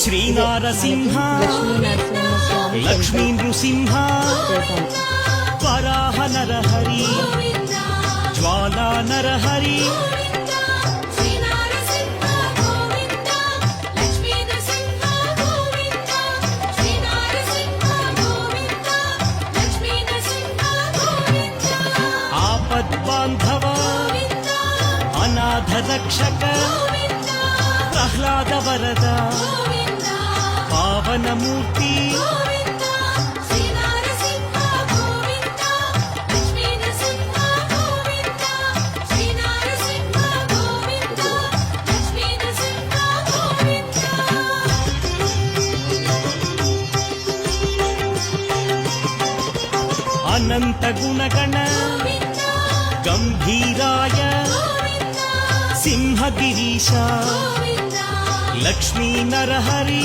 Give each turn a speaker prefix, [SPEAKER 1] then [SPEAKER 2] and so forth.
[SPEAKER 1] శ్రీనారసింహ లక్ష్మీ నృసింహ వరాహ నరహరి జ్వాలా నరహరి ఆపద్బాంధవ అనాథ రక్షక ప్రహ్లాద వరద పావనమూర్తి అనంత గుణగణ గంభీరాయ సింహగిరీశ లక్ష్మీ నరహరి